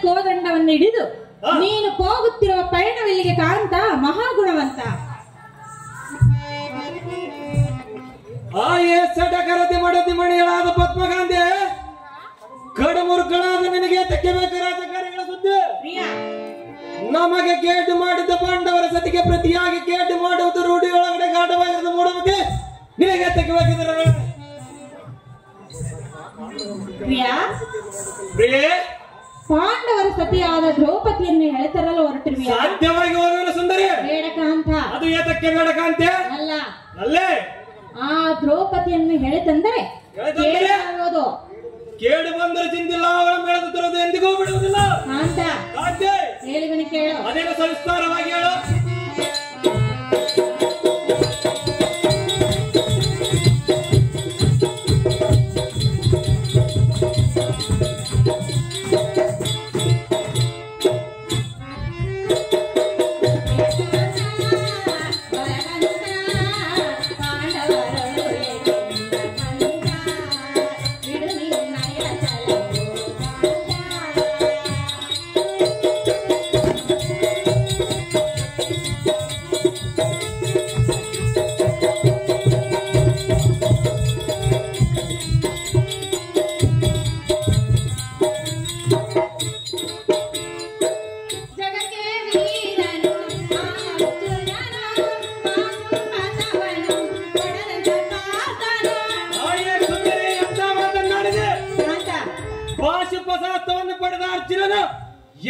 ಕೋದಂಡವನ್ನು ಹಿಡಿದು ನೀನು ಹೋಗುತ್ತಿರುವ ಪಯಣವಿಲ್ಲಿಗೆ ಕಾಂತ ಮಹಾಗುಣವಂತ. ಆಯೇ ಸಡಗರದಿ ಮಡದಿ ಮಣಿಗಳಾದ ಪದ್ಮಗಾಂಧಿ ಕಡಮುರುಗಳಾದ ನಿನಗೆ ತಕ್ಕೆ ಬೇಕು ರಾಜಕಾರಿಗಳ ಸುದ್ದಿ. ನಮಗೆ ಕೇಟು ಮಾಡಿದ್ದ ಪಾಂಡವರ ಸತಿಗೆ ಪ್ರತಿಯಾಗಿ ಕೇಟು ಮಾಡುವುದು ರೂಢಿಯೊಳಗಡೆ ಗಾಢವಾಗಿರದ ಮೂಢಮತಿ ನಿನಗೆ ತಕ್ಕೆ ಬೇಕಿದ್ರೆ ಪ್ರಿಯೇ ಪಾಂಡವರ ಸತಿಯಾದ ದ್ರೌಪದಿಯನ್ನು ಎಳೆತರಲು ಹೊರಟಿರುವೆ. ಸಾಧ್ಯವಾಗಿ ಹೋದವನು ಸುಂದರಿ ಬೇಡಕ ಅಂತ ಅದು ಏತಕ್ಕೆ ಬೇಡಕ ಅಂತೆ ಅಲ್ಲ, ಅಲ್ಲೇ ಆ ದ್ರೌಪದಿಯನ್ನು ಎಳೆತಂದರೆ ಕೇಳು ಬಂದರೆ ಚಿಂತಿಲ್ಲ, ಅವಳ ಮೇಳದ ತರೋದು ಎಂದಿಗೂ ಬಿಡುವುದಿಲ್ಲ ಅಂತ ಹೇಳಿವನು. ಕೇಳು, ಅದೇನು ಸವಿಸ್ತಾರವಾಗಿ ಹೇಳು.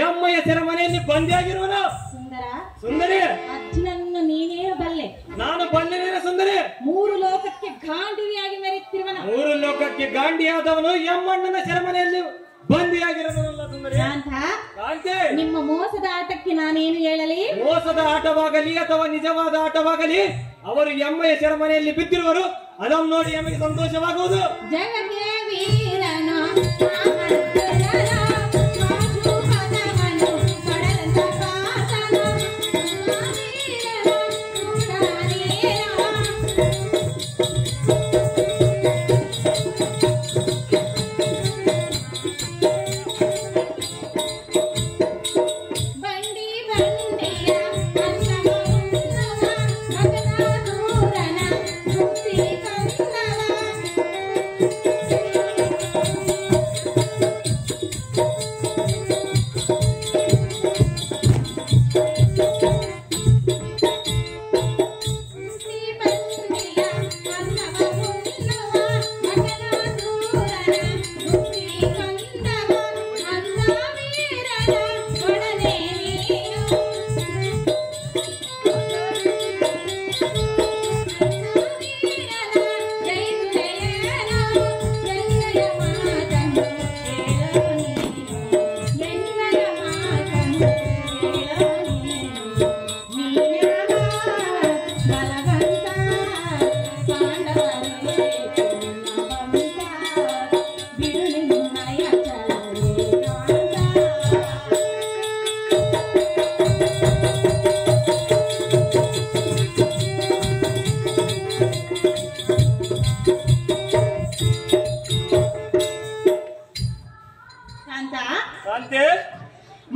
ಎಮ್ಮಯ್ಯ ಸೆರೆಮನೆಯಲ್ಲಿ ಬಂದಿಯಾಗಿರುವನು ಸುಂದರಿ. ಅರ್ಜುನನ್ನು ನೀನೇನು ಬಲ್ಲೆ? ನಾನು ಬಲ್ಲೆನೇನ ಸುಂದರಿ. ಮೂರು ಲೋಕಕ್ಕೆ ಗಾಂಡಿಯಾಗಿ ಮೆರೆಯುತ್ತಿರುವನು. ಮೂರು ಲೋಕಕ್ಕೆ ಗಾಂಡಿಯಾದವನು ಎಮ್ಮಣ್ಣನ ಸೆರೆಮನೆಯಲ್ಲಿ ಬಂದಿಯಾಗಿರುವನಲ್ಲ ಸುಂದರಿ. ನಿಮ್ಮ ಮೋಸದ ಆಟಕ್ಕೆ ನಾನೇನು ಹೇಳಲಿ? ಮೋಸದ ಆಟವಾಗಲಿ ಅಥವಾ ನಿಜವಾದ ಆಟವಾಗಲಿ ಅವರು ಎಮ್ಮಯ್ಯ ಸೆರೆಮನೆಯಲ್ಲಿ ಬಿದ್ದಿರುವರು. ಅದನ್ನು ನೋಡಿ ನಮಗೆ ಸಂತೋಷವಾಗುವುದು. ಜಗಕ್ಕೆ ವೀರನು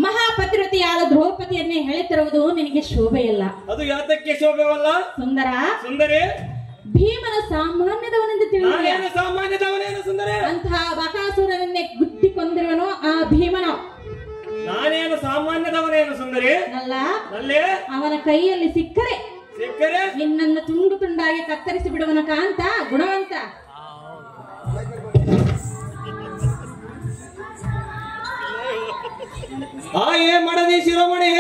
ಮಹಾಪತಿವ್ರತಿಯಾದ ದ್ರೌಪದಿಯನ್ನೇ ಎಳೆತಿರುವುದು ನಿನಗೆ ಶೋಭೆಯಲ್ಲ. ಅದು ಯಾತಕ್ಕೆ ಶೋಭೆವಲ್ಲ ಸುಂದರ? ಸುಂದರಿ, ಭೀಮನ ಸಾಮಾನ್ಯದವನೆಂದು ತಿಳಿದ ಸಾಮಾನ್ಯದವನೇನು ಸುಂದರಿ? ಅಂತಹ ಬಕಾಸುರನನ್ನೇ ಗುದ್ದಿ ಕೊಂದಿರುವನು ಆ ಭೀಮನು. ನಾನೇನು ಸಾಮಾನ್ಯದವನೇನು ಸುಂದರಿ? ಅಲ್ಲ, ಅಲ್ಲೇ ಅವನ ಕೈಯಲ್ಲಿ ಸಿಕ್ಕರೆ ನಿನ್ನನ್ನು ತುಂಡು ತುಂಡಾಗಿ ಕತ್ತರಿಸಿ ಬಿಡುವನ ಕಾಂತ ಗುಣವಂತ. ಆಯೇ ಮಡದಿ ಶಿರೋಮಣಿ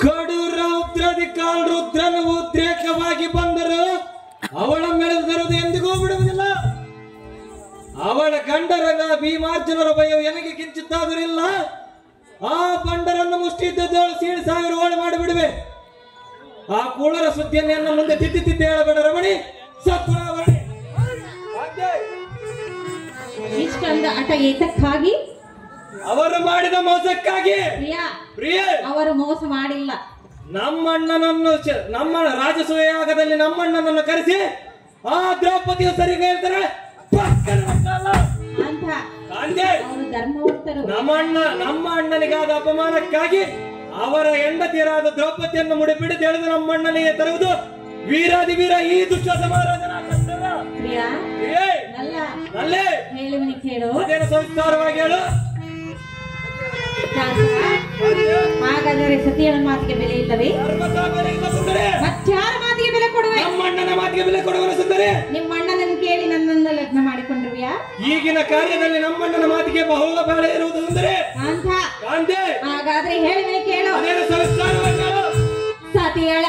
ಕಡು ರೌದ್ರದಿ ಕಾಲ್ ರುದ್ರನು ಉದ್ರೇಕವಾಗಿ ಬಂದರು ಅವಳ ಮೆಳೆದರು ಎಂದಿಗೂ ಬಿಡುವುದಿಲ್ಲ. ಅವಳ ಗಂಡರನ ಭೀಮಾರ್ಜುನರ ಭಯವು ನನಗೆ ಕಿಂಚಿತ್ತಾದರಿಲ್ಲ. ಆ ಬಂಡರನ್ನು ಮುಷ್ಟಿದ್ದೋಳು ಸೀಳು ಸಾವಿರ ಓಳು ಮಾಡಿಬಿಡುವೆ. ಆ ಕೂಳರ ಸುದ್ದಿಯನ್ನು ನನ್ನ ಮುಂದೆ ತಿದ್ದಿ ಹೇಳಬೇಡ ರಮಣಿ. ಇಷ್ಟೊಂದು ಹಠ ಏತಕ್ಕಾಗಿ? ಅವರು ಮಾಡಿದ ಮೋಸಕ್ಕಾಗಿ. ಪ್ರಿಯ, ಅವರು ಮೋಸ ಮಾಡಿಲ್ಲ. ನಮ್ಮಣ್ಣನನ್ನು ನಮ್ಮ ರಾಜಸೂಯಾಗದಲ್ಲಿ ನಮ್ಮಣ್ಣನನ್ನು ಕರೆಸಿ ಆ ದ್ರೌಪದಿಯು ಸರಿಗೆ ಹೇಳ್ತಾರೆ. ಅಂತ ಕಾಂತೆ ಅವರು ಧರ್ಮವಂತರು. ನಮ್ಮ ಅಣ್ಣನಿಗಾದ ಅಪಮಾನಕ್ಕಾಗಿ ಅವರ ಹೆಂಡತಿಯರಾದ ದ್ರೌಪದಿಯನ್ನು ಮುಡಿಪಿಡಿದು ಎಳೆದು ನಮ್ಮ ಅಣ್ಣನಿಗೆ ತರುವುದು ವೀರಾದಿ ವೀರ ಈ ದುಶ್ವಾಸ ಮಹಾರಾಜನ ಕರ್ತವ್ಯ. ಪ್ರಿಯ ನಲ್ಲ ನಲ್ಲೇ ಹೇಳುವನಿ ಕೇಳು. ಅದೇನು ಸಂಸ್ಕಾರವಾಗಿ ಹೇಳು. ಹಾಗಾದರೆ ಸತಿಯನ ಮಾತಿಗೆ ಬೆಲೆ ಇಲ್ಲವೇ? ಮತ್ತಾರ ಮಾತಿಗೆ ಬೆಲೆ ಕೊಡುವೆ? ನಮ್ಮ ಅಣ್ಣನ ಮಾತಿಗೆ ಬೆಲೆ ಕೊಡುವನು ಸುಂದರಿ. ನಿಮ್ಮ ಅಣ್ಣನನ್ನು ಕೇಳಿ ನನ್ನನ್ನು ಲಗ್ನ ಮಾಡಿಕೊಂಡ್ರಿವ್ಯಾ? ಈಗಿನ ಕಾರ್ಯದಲ್ಲಿ ನಮ್ಮ ಅಣ್ಣನ ಮಾತಿಗೆ ಬಹುಳ ಬೇಳೆ ಇರುವುದು ಸುಂದರಿ. ಕಾಂತೆ ಹಾಗಾದ್ರೆ ಹೇಳುವೆ ಕೇಳು. ಅದೇನು ಸಂಸ್ಕಾರವಾಗಿ ಹೇಳು. ಸತಿಯಳ